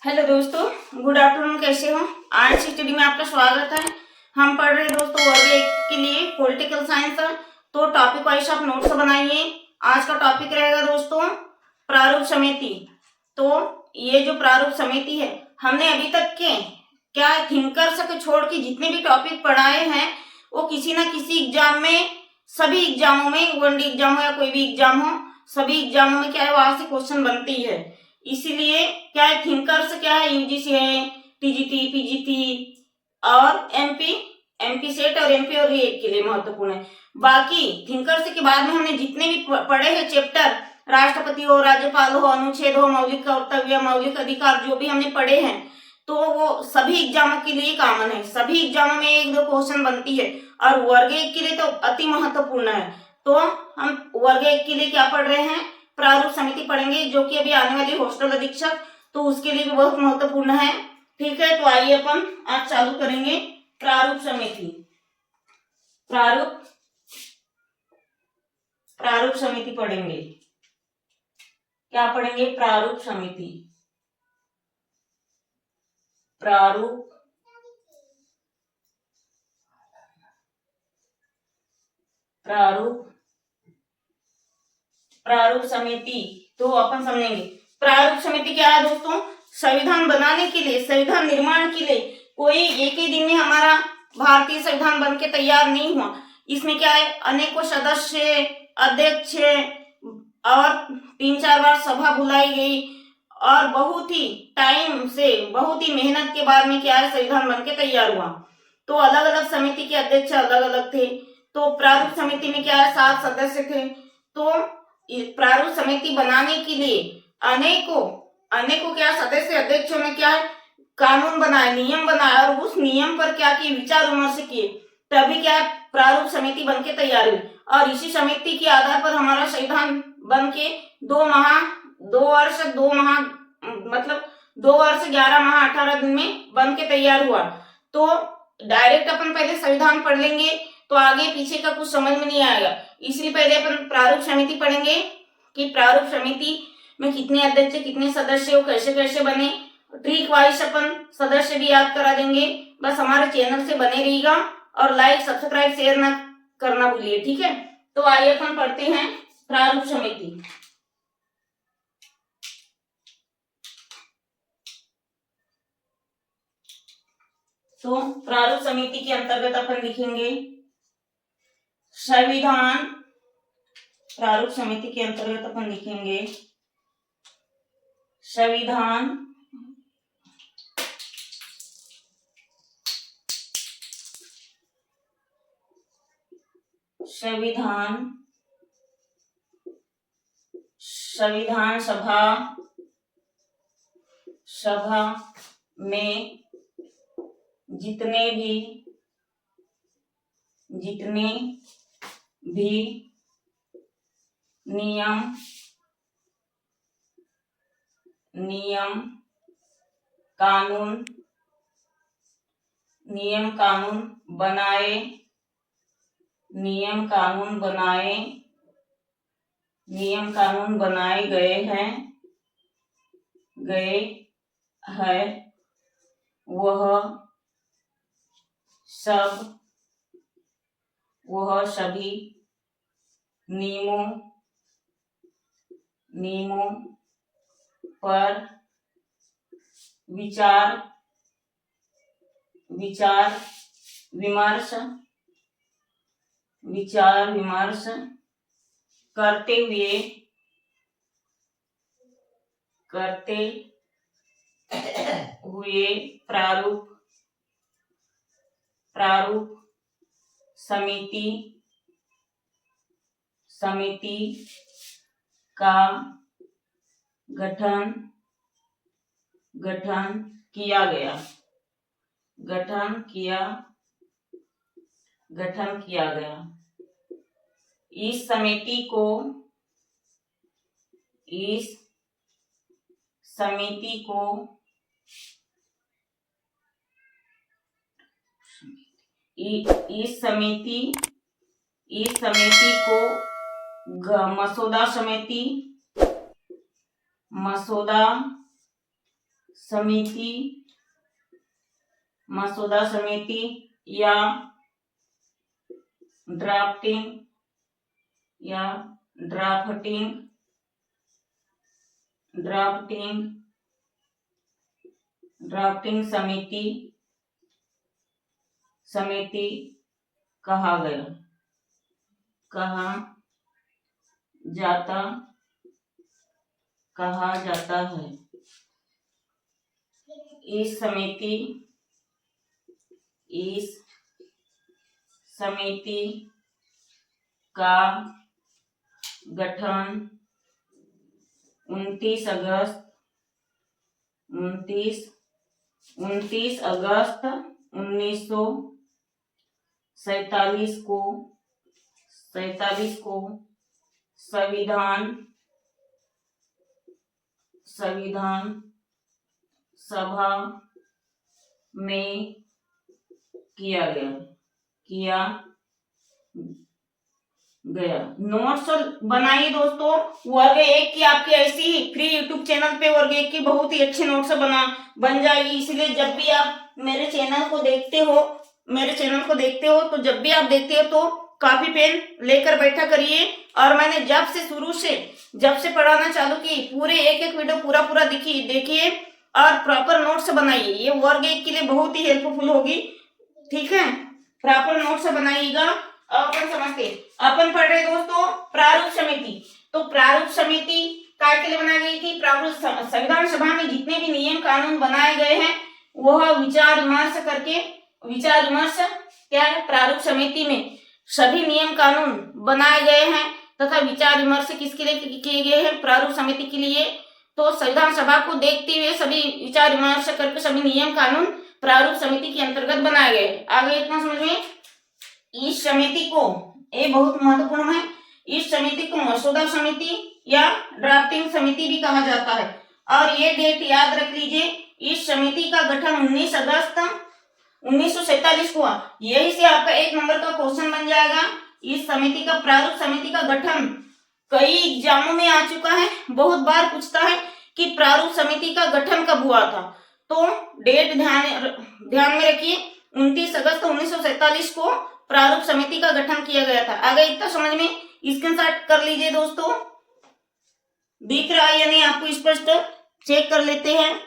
Hello दोस्तों, good afternoon. कैसे हो? आज स्टडी में आपका स्वागत है। हम पढ़ रहे हैं दोस्तों वर्ग 1 के लिए पॉलिटिकल साइंस। तो टॉपिक वाइज आप नोट्स बनाइए। आज का टॉपिक रहेगा दोस्तों प्रारूप समिति। तो ये जो प्रारूप समिति है, हमने अभी तक के क्या थिंकर्स को छोड़ के जितने भी टॉपिक पढ़ाए हैं वो किसी ना किसी एग्जाम में, सभी एग्जामों में, वनडे एग्जाम हो या कोई भी एग्जाम हो, सभी एग्जामों में क्या है वहां से क्वेश्चन बनती है। इसीलिए क्या है, थिंकर्स क्या है, यूजीसी है, टीजीटी, पीजीटी और एमपी सेट और एमपी और रीएट के लिए महत्वपूर्ण है। बाकी थिंकर्स के बाद में हमने जितने भी पढ़े हैं चैप्टर, राष्ट्रपति हो, राज्यपाल हो, अनुच्छेद हो, मौलिक कर्तव्य, मौलिक अधिकार, जो भी हमने पढ़े हैं, तो वो सभी एग्जामों के लिए कॉमन है। सभी एग्जामों में एक दो क्वेश्चन बनती है और वर्ग 1 के लिए तो अति महत्वपूर्ण है। तो हम वर्ग 1 के लिए क्या पढ़ रहे हैं, प्रारूप समिति पढ़ेंगे, जो कि अभी आने वाली हॉस्टल अधीक्षक, तो उसके लिए भी बहुत महत्वपूर्ण है। ठीक है, तो आइए अपन आज चालू करेंगे प्रारूप समिति। प्रारूप समिति पढ़ेंगे। क्या पढ़ेंगे? प्रारूप समिति। प्रारूप समिति तो अपन समझेंगे। प्रारूप समिति क्या है दोस्तों? संविधान बनाने के लिए, संविधान निर्माण के लिए कोई एक ही दिन में हमारा भारतीय संविधान बन के तैयार नहीं हुआ। इसमें क्या है, अनेकों सदस्य, अध्यक्ष और 3-4 बार सभा बुलाई गई और बहुत ही टाइम से, बहुत ही मेहनत के बाद में क्या है, संविधान बन के तैयार हुआ। तो अलग अलग समिति के अध्यक्ष अलग अलग थे। तो प्रारूप समिति में क्या है, 7 सदस्य थे। तो प्रारूप समिति बनाने के लिए अनेकों क्या सदस्य, अध्यक्षों ने क्या है, कानून बनाए, नियम बनाए और उस नियम पर क्या किए, विचार विमर्श किए, तभी क्या है प्रारूप समिति बन के तैयार हुई। और इसी समिति के आधार पर हमारा संविधान बन के 2 वर्ष 11 माह 18 दिन में बन के तैयार हुआ। तो डायरेक्ट अपन पहले संविधान पढ़ लेंगे तो आगे पीछे का कुछ समझ में नहीं आएगा। इसलिए पहले अपन प्रारूप समिति पढ़ेंगे कि प्रारूप समिति में कितने अध्यक्ष, कितने सदस्य हो, कैसे कैसे बने। ट्रिक वाइज अपन सदस्य भी याद करा देंगे। बस हमारे चैनल से बने रहिएगा और लाइक, सब्सक्राइब, शेयर ना करना भूलिए। ठीक है, तो आइए अपन पढ़ते हैं प्रारूप समिति। तो प्रारूप समिति के अंतर्गत अपन लिखेंगे संविधान। प्रारूप समिति के अंतर्गत अपन लिखेंगे संविधान, संविधान सभा में जितने भी नियम कानून बनाए गए हैं वह सभी नियमों पर विचार विमर्श करते हुए प्रारूप समिति का गठन किया गया। इस समिति को मसौदा समिति, मसौदा समिति या ड्राफ्टिंग ड्राफ्टिंग समिति कहा जाता है। इस समिति का गठन 29 अगस्त 1947 को संविधान सभा में किया गया। नोट्स बनाइए दोस्तों। वर्ग 1 की आपकी ऐसी ही फ्री यूट्यूब चैनल पे वर्ग 1 की बहुत ही अच्छे नोट्स बन जाएगी। इसलिए जब भी आप मेरे चैनल को देखते हो तो जब भी आप देखते हो तो कॉपी पेन लेकर बैठा करिए। और मैंने जब से पढ़ाना चालू की पूरे एक वीडियो पूरा देखिए और प्रॉपर नोट्स बनाइए। ये वर्ग 1 के लिए बहुत ही हेल्पफुल होगी। ठीक है, प्रॉपर नोट्स बनाइएगा। अपन समझते, अपन पढ़ रहे दोस्तों प्रारूप समिति। तो प्रारूप समिति काय के लिए बनाई गई थी? प्रारूप संविधान सभा में जितने भी नियम कानून बनाए गए हैं वह विचार विमर्श क्या है? प्रारूप समिति में सभी नियम कानून बनाए गए हैं तथा विचार विमर्श किसके लिए किए गए हैं? प्रारूप समिति के लिए। तो संविधान सभा को देखते हुए सभी विचार विमर्श करके सभी नियम कानून प्रारूप समिति के अंतर्गत बनाए गए। आगे इतना समझ में। इस समिति को, ये बहुत महत्वपूर्ण है, इस समिति को मसौदा समिति या ड्राफ्टिंग समिति भी कहा जाता है। और ये डेट याद रख लीजिए, इस समिति का गठन 19 अगस्त 1947 को हुआ। यही से आपका 1 नंबर का क्वेश्चन बन जाएगा। इस समिति का, प्रारूप समिति का गठन कई एग्जामों में आ चुका है, बहुत बार पूछता है कि प्रारूप समिति का गठन कब हुआ था। तो डेट ध्यान में रखिए, 29 अगस्त 1947 को प्रारूप समिति का गठन किया गया था। आगे इतना समझ में, स्क्रीनशॉट कर लीजिए दोस्तों। दिख रहा है या नहीं आपको? स्पष्ट चेक कर लेते हैं।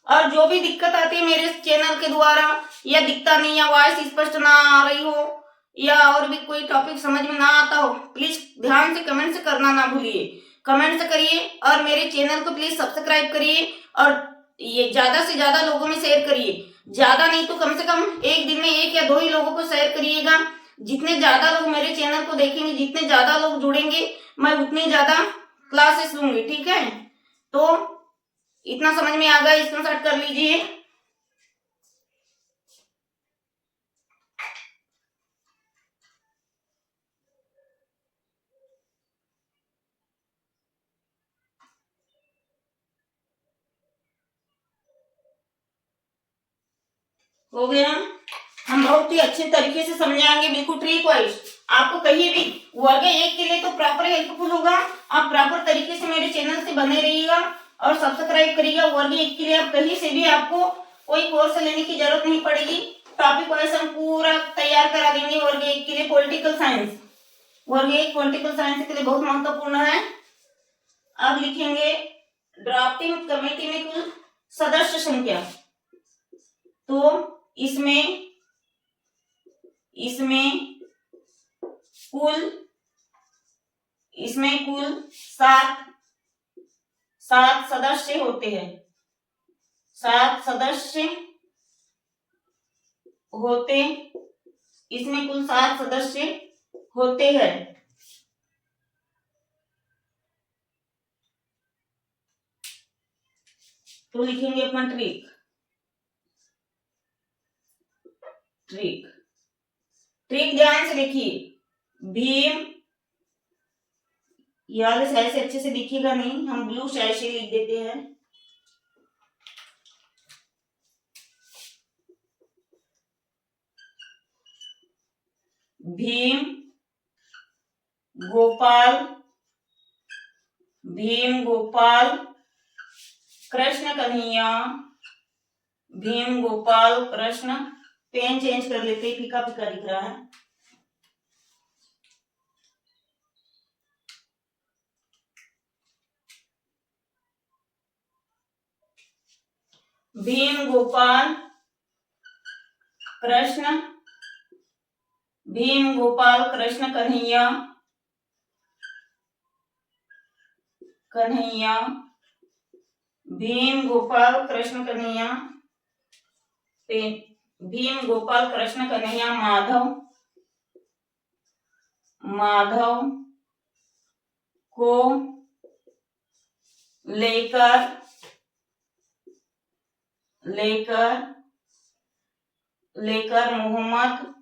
और जो भी दिक्कत आती है मेरे चैनल के द्वारा, या दिखता नहीं, या वॉइस स्पष्ट ना आ रही हो, या और भी कोई टॉपिक समझ में ना आता हो, प्लीज ध्यान से कमेंट से करना ना भूलिए। कमेंट से करिए और मेरे चैनल को प्लीज सब्सक्राइब करिए और ये ज्यादा से ज्यादा लोगों में शेयर करिए। ज्यादा नहीं तो कम से कम एक दिन में 1 या 2 ही लोगों को शेयर करिएगा। जितने ज्यादा लोग मेरे चैनल को देखेंगे, जितने ज्यादा लोग जुड़ेंगे, मैं उतनी ज्यादा क्लासेस लूंगी। ठीक है, तो इतना समझ में आ गया, स्क्रीनशॉट कर लीजिए। हो गया। हम बहुत ही अच्छे तरीके से समझाएंगे, बिल्कुल ट्रिक वाइज। आपको कहीं भी वर्ग 1 के लिए तो प्रॉपर हेल्पफुल होगा। आप प्रॉपर तरीके से मेरे चैनल से बने रहिएगा और सब्सक्राइब करिएगा। वर्ग 1 के लिए आप कहीं से भी आपको कोई कोर्स लेने की जरूरत नहीं पड़ेगी। टॉपिक वाइज हम पूरा तैयार करा देंगे। वर्ग 1 के लिए पॉलिटिकल साइंस, वर्ग 1 पॉलिटिकल साइंस के लिए बहुत महत्वपूर्ण है। अब लिखेंगे ड्राफ्टिंग कमेटी में कुल सदस्य संख्या। तो इसमें कुल 7 सदस्य होते हैं। 7 सदस्य होते, इसमें कुल 7 सदस्य होते हैं। तो लिखेंगे अपन ट्रिक ध्यान से देखिए। भीम, याद स्याही से अच्छे से दिखेगा नहीं, हम ब्लू स्याही से लिख देते हैं। भीम गोपाल कृष्ण कन्हैया, भीम गोपाल कृष्ण। पेन चेंज कर लेते, फीका फीका दिख रहा है। भीम गोपाल कृष्ण, भीम गोपाल कृष्ण कन्हैया, कन्हैया, भीम गोपाल कृष्ण कन्हैया, भीम गोपाल कृष्ण कन्हैया, माधव, माधव को लेकर, लेकर, लेकर मोहम्मद,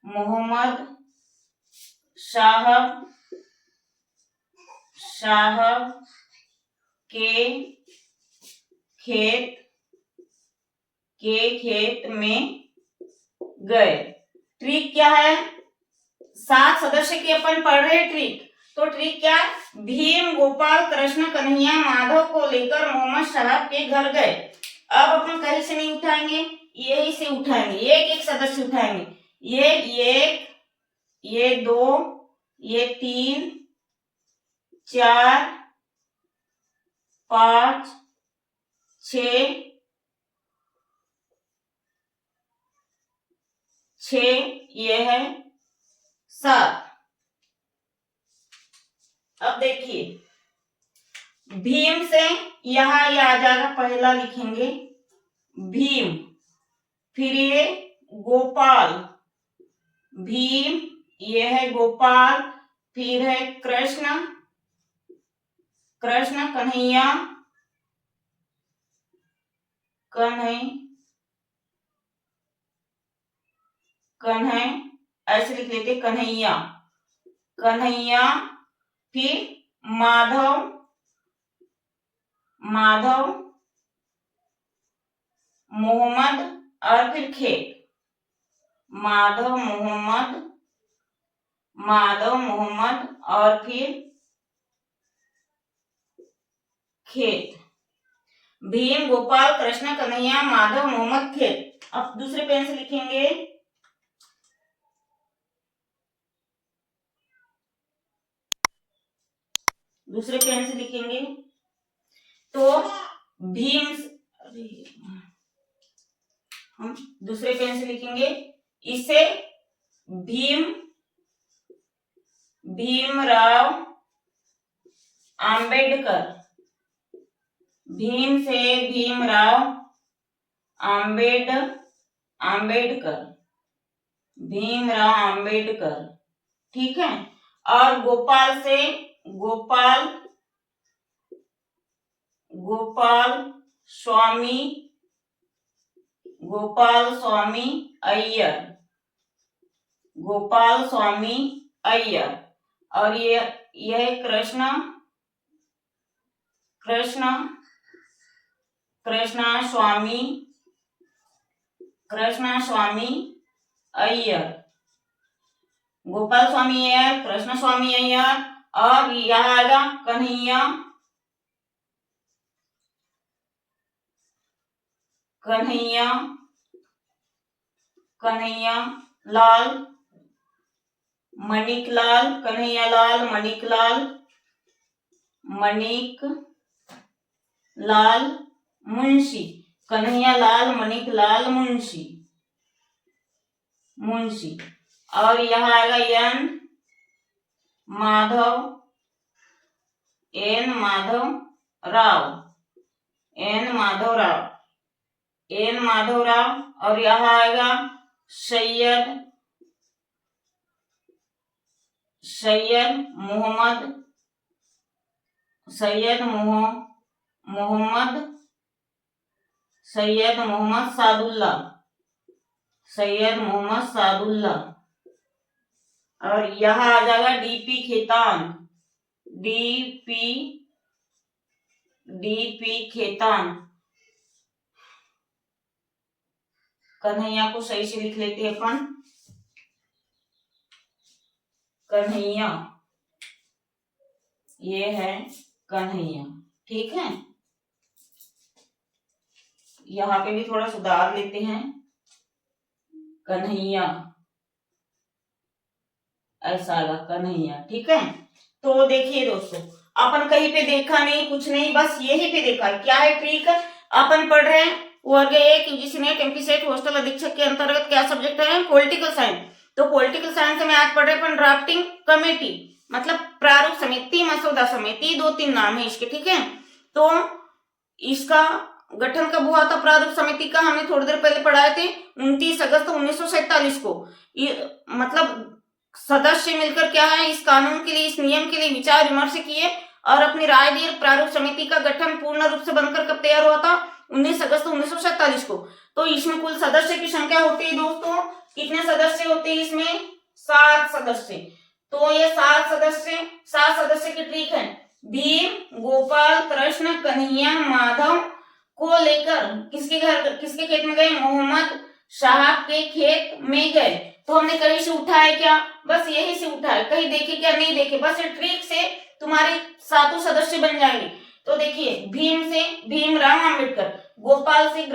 मोहम्मद साहब, साहब के खेत, के खेत में गए। ट्रिक क्या है? 7 सदस्य की अपन पढ़ रहे हैं ट्रिक। तो ट्रिक क्या? भीम गोपाल कृष्ण कन्हैया माधव को लेकर मोहम्मद साहब के घर गए। अब अपन कहीं से नहीं उठाएंगे, यही से उठाएंगे, एक एक सदस्य उठाएंगे। ये एक, ये 2, ये 3, 4, 5, 6, 6, ये है 7। अब देखिए, भीम से यहां ये आ जाएगा, पहला लिखेंगे भीम, फिर ये गोपाल, भीम, ये है गोपाल, फिर है कृष्ण, कृष्ण कन्हैया, कन्है, ऐसे लिख लेते कन्हैया, कन्हैया, फिर माधव, माधव, मोहम्मद और फिर खेत, माधव मोहम्मद, माधव मोहम्मद और फिर खेत। भीम गोपाल कृष्ण कन्हैया माधव मोहम्मद खेत। अब दूसरे पेन से लिखेंगे, दूसरे पेन से लिखेंगे तो भीम, हम दूसरे पेन से लिखेंगे इसे भीम, भीमराव आंबेडकर, भीम से भीमराव आंबेडकर, भीमराव आंबेडकर, ठीक है। और गोपाल से गोपाल, गोपाल स्वामी, गोपाल स्वामी अय्यर, गोपाल स्वामी अय्यर। और यह कृष्णा, कृष्णा, कृष्णा स्वामी, कृष्णा स्वामी अय्यर, गोपाल स्वामी अय्यर, कृष्ण स्वामी अय्यर। और यह आएगा कन्हैया, कन्हैया, कन्हैया लाल, मणिक लाल, कन्हैया लाल, मणिक लाल, मणिक लाल मुंशी, कन्हैया लाल मणिक लाल मुंशी, मुंशी। और यह आएगा N Madhav, N Madhav Rao, N Madhav Rao, N Madhav Rao. और यह आएगा सैयद, सैयद मोहम्मद, सैयद मोहम्मद, सैयद मोहम्मद सादुल्ला, सैयद मोहम्मद सादुल्ला। और यह आ जाएगा DP Khaitan, DP, DP Khaitan. Kanhaiya को सही से लिख लेते हैं अपन, कन्हैया, ये है कन्हैया, ठीक है। यहाँ पे भी थोड़ा सुधार लेते हैं, कन्हैया, ऐसा आएगा कन्हैया। ठीक है, तो देखिए दोस्तों, अपन कहीं पे देखा नहीं, कुछ नहीं, बस यही पे देखा। क्या है ट्रिक? अपन पढ़ रहे हैं वर्ग 1 UGC net MP set hostel अधीक्षक के अंतर्गत क्या सब्जेक्ट है? Political science. तो पॉलिटिकल साइंस में आज पढ़ रहे अपन ड्राफ्टिंग कमेटी, मतलब प्रारूप समिति, मसौदा समिति, 2-3 नाम है इसके। ठीक है, तो इसका गठन कब हुआ था? प्रारूप समिति का हमने थोड़ी देर पहले पढ़ाए थे, 29 अगस्त 1947 को। मतलब सदस्य मिलकर क्या है, इस कानून के लिए, इस नियम के लिए विचार विमर्श किए और अपनी राय दी। प्रारूप समिति का गठन पूर्ण रूप से बनकर कब तैयार हुआ था? 19 अगस्त 1947 को। तो इसमें कुल सदस्य की संख्या होती है दोस्तों, कितने सदस्य होते हैं इसमें? 7 सदस्य। तो ये 7 सदस्य की ट्रिक है। भीम, गोपाल, कृष्ण, कन्हैया, माधव को लेकर किसके खेत में गए? मोहम्मद साहब के खेत में गए। तो हमने कहीं से उठा है क्या? बस यही से उठा है, कहीं देखे क्या? नहीं देखे। बस ये ट्रिक से तुम्हारे 7 सदस्य बन जाएंगे। तो देखिए, भीम से भीमराव अंबेडकर, गोपाल से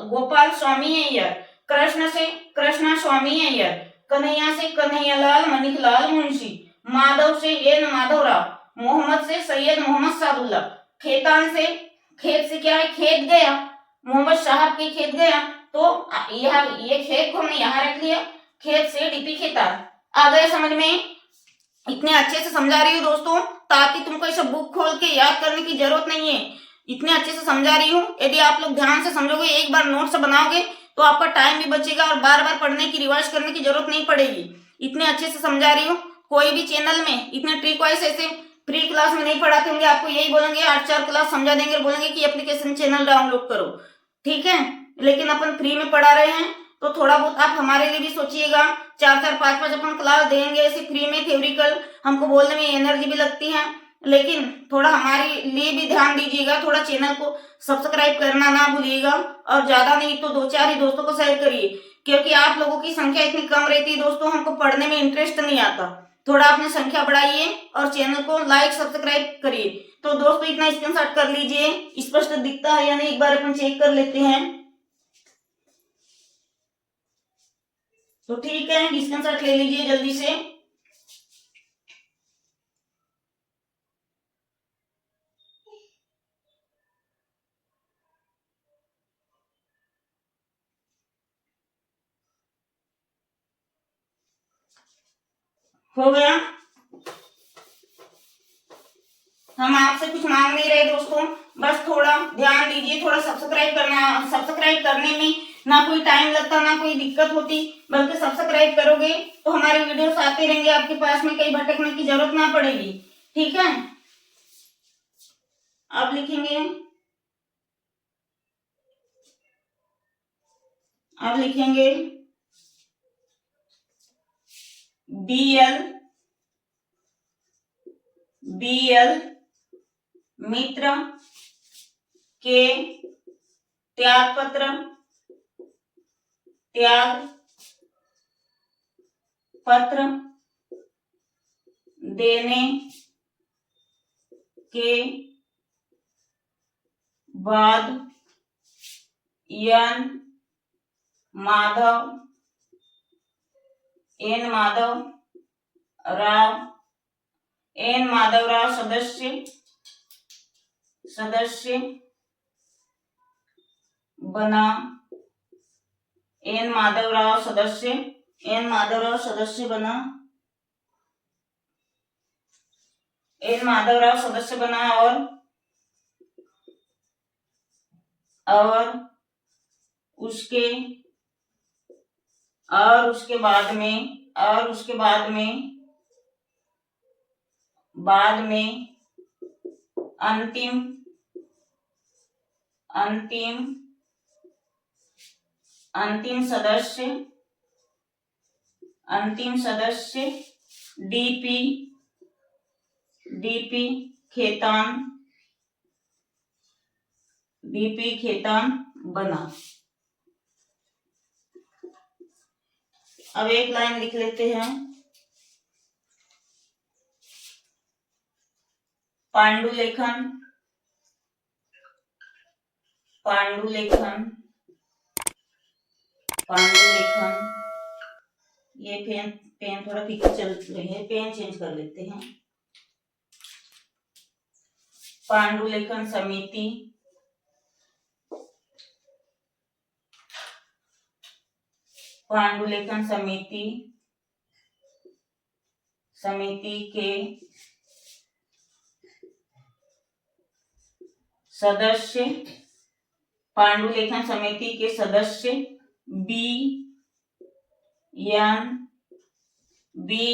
गोपाल स्वामी अय्यर, कृष्ण से कृष्णा स्वामी अय्यर, कन्हैया से कन्हैयालाल मणिकलाल मुंशी, माधव से एन माधवराव, मोहम्मद से सैयद मोहम्मद सादुल्ला, खेतान से, खेत से क्या है? खेत गया, मोहम्मद साहब के खेत गया। तो ये खेत को हमने यहाँ रख लिया, खेत से डीपी खेतान। आ गए समझ में? इतने अच्छे से समझा रही हूँ दोस्तों, ताकि तुमको ये सब बुक खोल के याद करने की जरूरत नहीं है। इतने अच्छे से समझा रही हूँ, यदि आप लोग ध्यान से समझोगे, एक बार नोट्स बनाओगे तो आपका टाइम भी बचेगा और बार बार पढ़ने की, रिवाइज करने की जरूरत नहीं पड़ेगी। इतने अच्छे से समझा रही हूँ। कोई भी चैनल में इतने ट्रिक वाइज ऐसे फ्री क्लास में नहीं पढ़ाते होंगे, आपको यही बोलेंगे 8-4 क्लास समझा देंगे और बोलेंगे कि एप्लीकेशन चैनल डाउनलोड करो। ठीक है, लेकिन अपन फ्री में पढ़ा रहे हैं, तो थोड़ा बहुत आप हमारे लिए भी सोचिएगा। 4-4, 5-5 अपन क्लास देंगे ऐसे फ्री में, थ्योरिकल, हमको बोलने में एनर्जी भी लगती है, लेकिन थोड़ा हमारे लिए भी ध्यान दीजिएगा। थोड़ा चैनल को सब्सक्राइब करना ना भूलिएगा, और ज्यादा नहीं तो 2-4 ही दोस्तों को शेयर करिए, क्योंकि आप लोगों की संख्या इतनी कम रहती है दोस्तों, हमको पढ़ने में इंटरेस्ट नहीं आता। थोड़ा अपनी संख्या बढ़ाइए और चैनल को लाइक सब्सक्राइब करिए। तो दोस्तों इतना स्क्रीनशॉट कर लीजिए, स्पष्ट दिखता है या नहीं एक बार अपन चेक कर लेते हैं। तो ठीक है, स्क्रीनशॉट ले लीजिए जल्दी से। हो गया? हम आपसे कुछ मांग नहीं रहे दोस्तों, बस थोड़ा ध्यान दीजिए, थोड़ा सब्सक्राइब करना। सब्सक्राइब करने में ना कोई टाइम लगता, ना कोई दिक्कत होती, बल्कि सब्सक्राइब करोगे तो हमारे वीडियोस आते रहेंगे आपके पास में, कहीं भटकने की जरूरत ना पड़ेगी। ठीक है, आप लिखेंगे, आप लिखेंगे BL मित्र के त्याग पत्र देने के बाद एन माधव राव सदस्य बना। एन माधव राव सदस्य बना और उसके बाद में अंतिम सदस्य डीपी खेतान बना। अब एक लाइन लिख लेते हैं। पांडुलेखन पांडुलेखन, पांडुलेखन, ये पेन थोड़ा फीकी चल रही है, पेन चेंज कर लेते हैं। पांडुलेखन समिति, पांडुलेखन समिति के सदस्य, पांडुलेखन समिति के सदस्य बी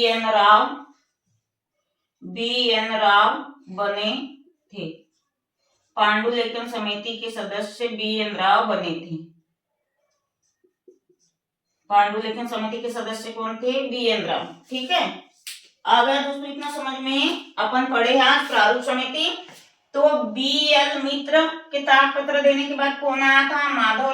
एन राव बने थे। पांडुलेखन समिति के सदस्य बी एन राव बने थे। पांडुलेखन समिति के सदस्य कौन थे? B N Rao. ठीक है, आ गया दोस्तों इतना समझ में। अपन पढ़े आज प्रारूप समिति। तो बी एल मित्र के त्याग पत्र देने के बाद कौन आया था? माधव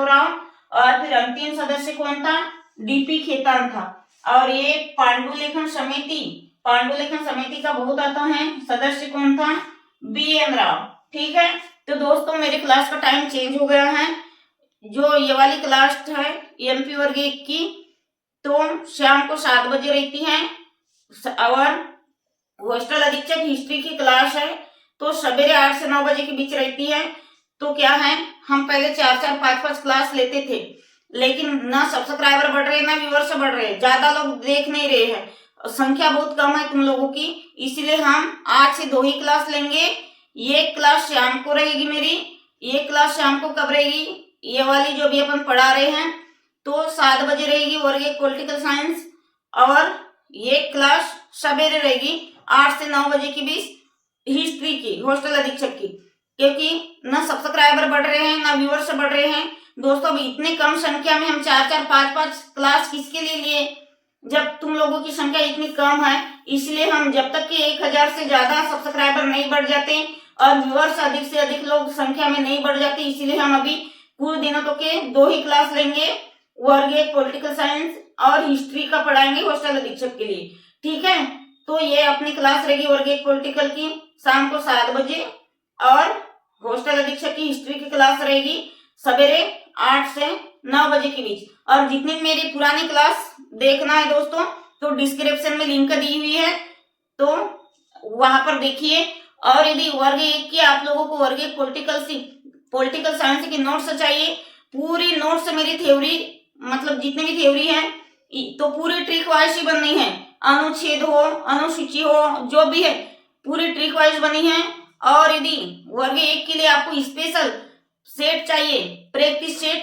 राव। और फिर अंतिम सदस्य कौन था? डीपी खेतान था। और ये पांडुलेखन समिति का बहुत आता है, सदस्य कौन था? B N Rao. ठीक है, तो दोस्तों मेरे क्लास का टाइम चेंज हो गया है। जो ये वाली क्लास है एमपी वर्ग 1 की, तो शाम को 7 बजे रहती है। और हॉस्टल अधीक्षक हिस्ट्री की क्लास है तो सवेरे 8 से 9 बजे के बीच रहती है। तो क्या है, हम पहले 4-4, 5-5 क्लास लेते थे, लेकिन ना सब्सक्राइबर बढ़ रहे ना व्यूअर्स बढ़ रहे, ज्यादा लोग देख नहीं रहे हैं, संख्या बहुत कम है तुम लोगों की, इसलिए हम आज से 2 ही क्लास लेंगे। ये क्लास शाम को रहेगी मेरी। ये क्लास शाम को कब रहेगी? ये वाली जो भी अपन पढ़ा रहे हैं तो 7 बजे रहेगी वर्ग 1 पॉलिटिकल साइंस। और ये क्लास सवेरे रहेगी 8 से 9 बजे के बीच हिस्ट्री की, हॉस्टल अधीक्षक की, क्योंकि ना सब्सक्राइबर बढ़ रहे हैं ना व्यूअर्स बढ़ रहे हैं। दोस्तों अब इतने कम संख्या में हम 4-4, 5-5 क्लास किसके लिए लिए, जब तुम लोगों की संख्या इतनी कम है। इसलिए हम जब तक कि 1000 से ज्यादा सब्सक्राइबर नहीं बढ़ जाते और व्यूअर्स अधिक से अधिक लोग संख्या में नहीं बढ़ जाते, इसलिए हम अभी कुछ दिनों तो के 2 ही क्लास लेंगे, वर्ग 1 पॉलिटिकल साइंस और हिस्ट्री का पढ़ाएंगे हॉस्टल अधीक्षक के लिए। ठीक है, तो ये अपनी क्लास रहेगी वर्ग 1 पॉलिटिकल की शाम को 7 बजे, और हॉस्टल अधीक्षक की हिस्ट्री की क्लास रहेगी सवेरे 8 से 9 बजे के बीच। और जितनी मेरी पुरानी क्लास देखना है दोस्तों, तो डिस्क्रिप्शन में लिंक दी हुई है, तो वहां पर देखिए। और यदि वर्ग 1 की आप लोगों को वर्ग 1 पॉलिटिकल साइंस की नोट्स चाहिए, पूरी नोट्स मेरी थ्योरी, मतलब जितने भी थ्योरी है तो पूरी ट्रिक वाइज ही बननी है, अनुच्छेद हो अनुसूची हो जो भी है पूरी ट्रिक वाइज बनी है। और यदि वर्ग 1 के लिए आपको स्पेशल सेट चाहिए, प्रैक्टिस सेट,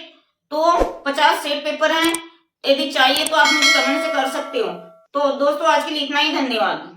तो 50 सेट पेपर हैं, यदि चाहिए तो आप मुझे कमेंट से कर सकते हो। तो दोस्तों आज के लिए इतना ही, धन्यवाद।